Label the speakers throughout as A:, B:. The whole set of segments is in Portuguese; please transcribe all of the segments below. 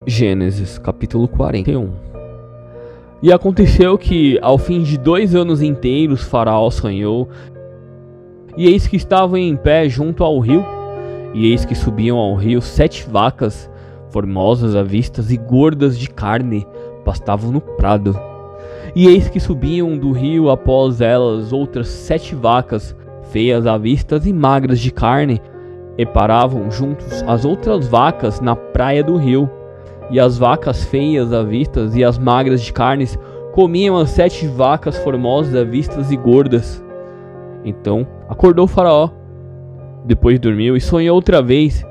A: Gênesis capítulo 41. E aconteceu que, ao fim de 2 anos inteiros, Faraó sonhou, e eis que estavam em pé junto ao rio, e eis que subiam ao rio 7 vacas, formosas à vista e gordas de carne, pastavam no prado. E eis que subiam do rio após elas outras 7 vacas, feias à vista e magras de carne, e paravam juntos às outras vacas na praia do rio. E as vacas feias à vista e as magras de carnes comiam as 7 vacas formosas à vista e gordas. Então acordou Faraó, depois dormiu e sonhou outra vez,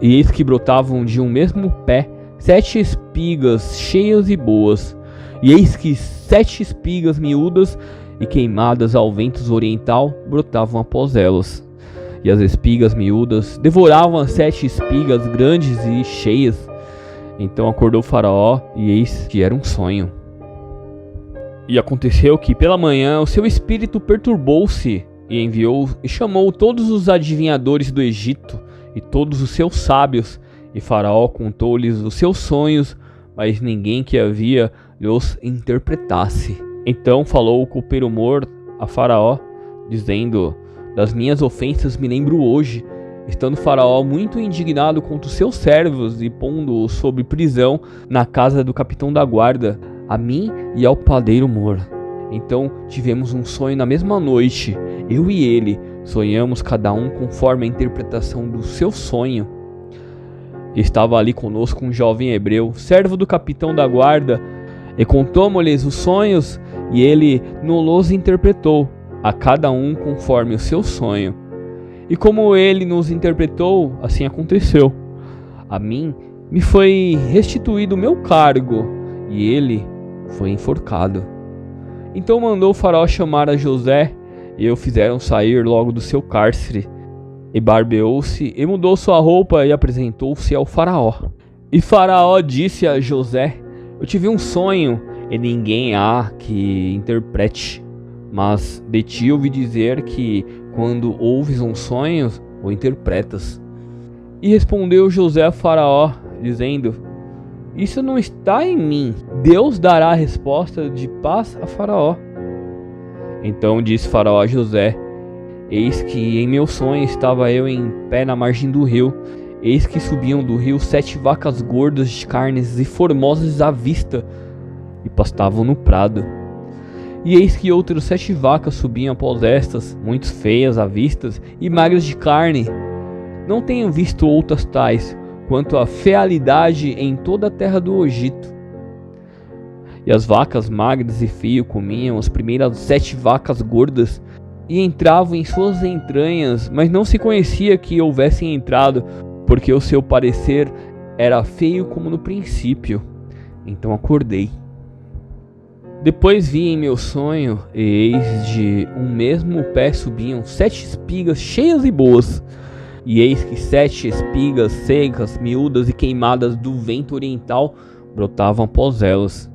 A: e eis que brotavam de um mesmo pé 7 espigas cheias e boas, e eis que 7 espigas miúdas e queimadas ao vento oriental brotavam após elas. E as espigas miúdas devoravam as 7 espigas grandes e cheias. Então acordou Faraó, e eis que era um sonho. E aconteceu que pela manhã o seu espírito perturbou-se, e enviou e chamou todos os adivinhadores do Egito e todos os seus sábios, e Faraó contou-lhes os seus sonhos, mas ninguém que havia lhos interpretasse. Então falou o copeiro-mor a Faraó, dizendo: das minhas ofensas me lembro hoje, estando Faraó muito indignado contra os seus servos e pondo-os sob prisão na casa do capitão da guarda, a mim e ao padeiro-mor. Então tivemos um sonho na mesma noite, eu e ele, sonhamos cada um conforme a interpretação do seu sonho. Estava ali conosco um jovem hebreu, servo do capitão da guarda, e contou-me-lhes os sonhos, e ele nos interpretou, a cada um conforme o seu sonho. E como ele nos interpretou, assim aconteceu. A mim me foi restituído o meu cargo, e ele foi enforcado. Então mandou o Faraó chamar a José, e o fizeram sair logo do seu cárcere. E barbeou-se, e mudou sua roupa, e apresentou-se ao Faraó. E Faraó disse a José: eu tive um sonho, e ninguém há que interprete. Mas de ti ouvi dizer que, quando ouves um sonho, o interpretas. E respondeu José a Faraó, dizendo: isso não está em mim. Deus dará a resposta de paz a Faraó. Então disse Faraó a José: eis que em meu sonho estava eu em pé na margem do rio. Eis que subiam do rio 7 vacas gordas de carnes e formosas à vista, e pastavam no prado. E eis que outras 7 vacas subiam após estas, muito feias à vista e magras de carne. Não tenho visto outras tais, quanto a fealidade em toda a terra do Egito. E as vacas magras e feias comiam as primeiras 7 vacas gordas, e entravam em suas entranhas, mas não se conhecia que houvessem entrado, porque o seu parecer era feio como no princípio. Então acordei. Depois vi em meu sonho, e eis de um mesmo pé subiam 7 espigas cheias e boas, e eis que 7 espigas secas, miúdas e queimadas do vento oriental brotavam após elas.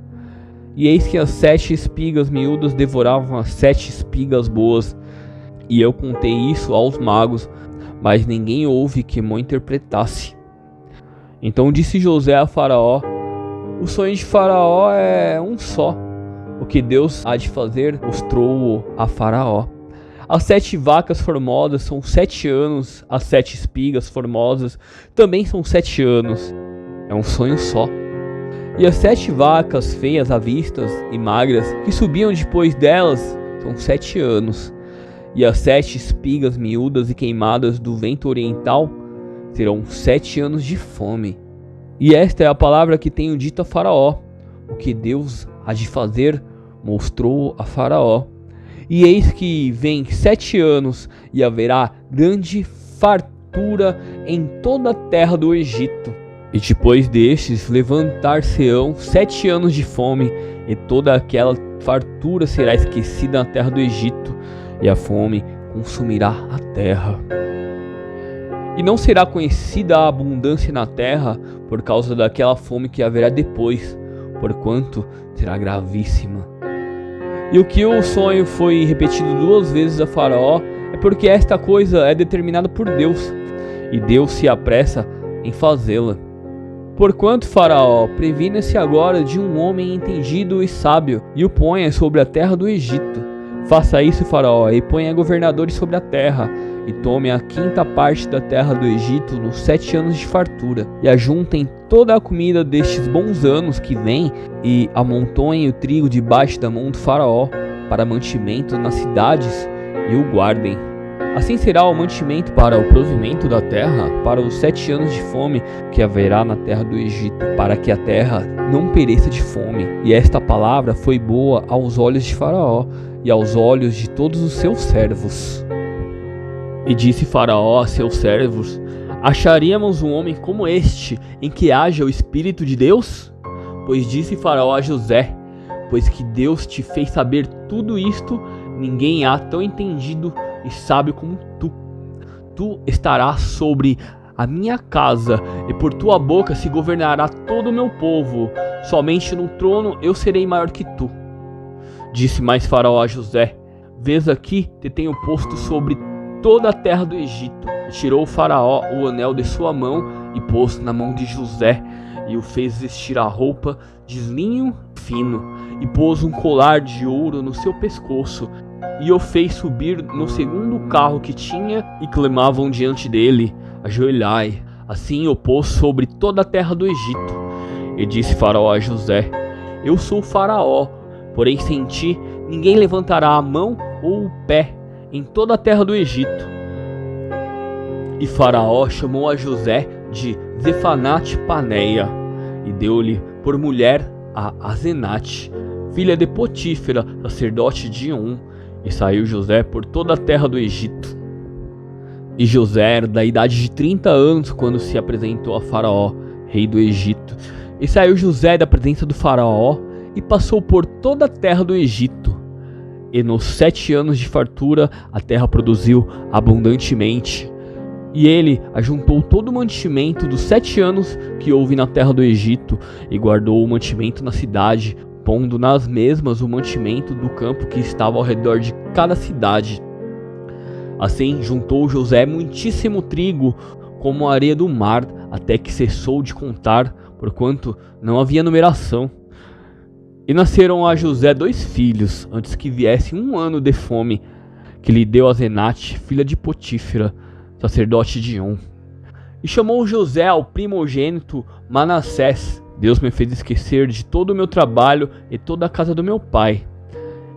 A: E eis que as 7 espigas miúdas devoravam as 7 espigas boas, e eu contei isso aos magos, mas ninguém houve que me interpretasse. Então disse José a Faraó: o sonho de Faraó é um só. O que Deus há de fazer, mostrou-o a Faraó. As 7 vacas formosas são 7 anos, as 7 espigas formosas também são 7 anos. É um sonho só. E as 7 vacas feias à vista e magras, que subiam depois delas, são 7 anos. E as 7 espigas miúdas e queimadas do vento oriental serão 7 anos de fome. E esta é a palavra que tenho dito a Faraó. O que Deus há de fazer, mostrou a Faraó. E eis que vem 7 anos, e haverá grande fartura em toda a terra do Egito. E depois destes levantar-se-ão 7 anos de fome, e toda aquela fartura será esquecida na terra do Egito, e a fome consumirá a terra. E não será conhecida a abundância na terra por causa daquela fome que haverá depois, porquanto será gravíssima. E o que o sonho foi repetido 2 vezes a Faraó é porque esta coisa é determinada por Deus, e Deus se apressa em fazê-la. Porquanto, Faraó, previna-se agora de um homem entendido e sábio, e o ponha sobre a terra do Egito. Faça isso, Faraó, e ponha governadores sobre a terra, e tome a 5ª parte da terra do Egito nos 7 anos de fartura, e ajuntem toda a comida destes bons anos que vêm, e amontoem o trigo debaixo da mão do Faraó, para mantimento nas cidades, e o guardem. Assim será o mantimento para o provimento da terra, para os 7 anos de fome que haverá na terra do Egito, para que a terra não pereça de fome. E esta palavra foi boa aos olhos de Faraó e aos olhos de todos os seus servos. E disse Faraó a seus servos: acharíamos um homem como este, em que haja o Espírito de Deus? Pois disse Faraó a José: pois que Deus te fez saber tudo isto, ninguém há tão entendido e sábio como tu. Tu estarás sobre a minha casa, e por tua boca se governará todo o meu povo. Somente no trono eu serei maior que tu. Disse mais Faraó a José: vês aqui, te tenho posto sobre toda a terra do Egito. E tirou o Faraó o anel de sua mão e pôs na mão de José, e o fez vestir a roupa de linho fino, e pôs um colar de ouro no seu pescoço, e o fez subir no segundo carro que tinha, e clamavam diante dele: ajoelhai. Assim o pôs sobre toda a terra do Egito. E disse Faraó a José: eu sou o Faraó, porém sem ti ninguém levantará a mão ou o pé em toda a terra do Egito. E Faraó chamou a José de Zefanate-Paneia, e deu-lhe por mulher a Asenate, filha de Potífera, sacerdote de On. E saiu José por toda a terra do Egito. E José era da idade de 30 anos quando se apresentou a Faraó, rei do Egito. E saiu José da presença do Faraó e passou por toda a terra do Egito. E nos 7 anos de fartura a terra produziu abundantemente. E ele ajuntou todo o mantimento dos 7 anos que houve na terra do Egito, e guardou o mantimento na cidade, pondo nas mesmas o mantimento do campo que estava ao redor de cada cidade. Assim juntou José muitíssimo trigo, como a areia do mar, até que cessou de contar, porquanto não havia numeração. E nasceram a José 2 filhos, antes que viesse 1 ano de fome, que lhe deu Asenate, filha de Potífera, sacerdote de On. E chamou José ao primogênito Manassés: Deus me fez esquecer de todo o meu trabalho e toda a casa do meu pai.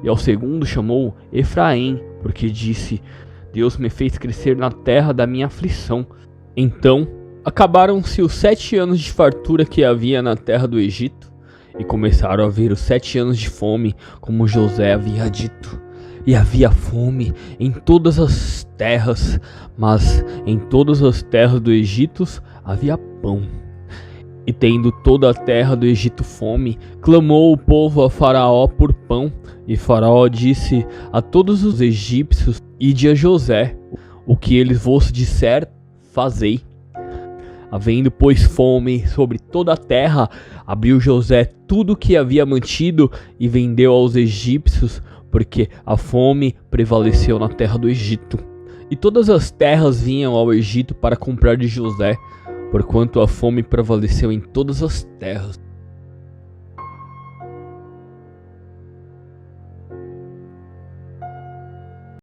A: E ao segundo chamou Efraim, porque disse: Deus me fez crescer na terra da minha aflição. Então acabaram-se os 7 anos de fartura que havia na terra do Egito, e começaram a vir os 7 anos de fome, como José havia dito. E havia fome em todas as terras, mas em todas as terras do Egito havia pão. E tendo toda a terra do Egito fome, clamou o povo a Faraó por pão. E Faraó disse a todos os egípcios: ide a José, o que ele vos disser, fazei. Havendo, pois, fome sobre toda a terra, abriu José tudo o que havia mantido e vendeu aos egípcios, porque a fome prevaleceu na terra do Egito. E todas as terras vinham ao Egito para comprar de José, porquanto a fome prevaleceu em todas as terras.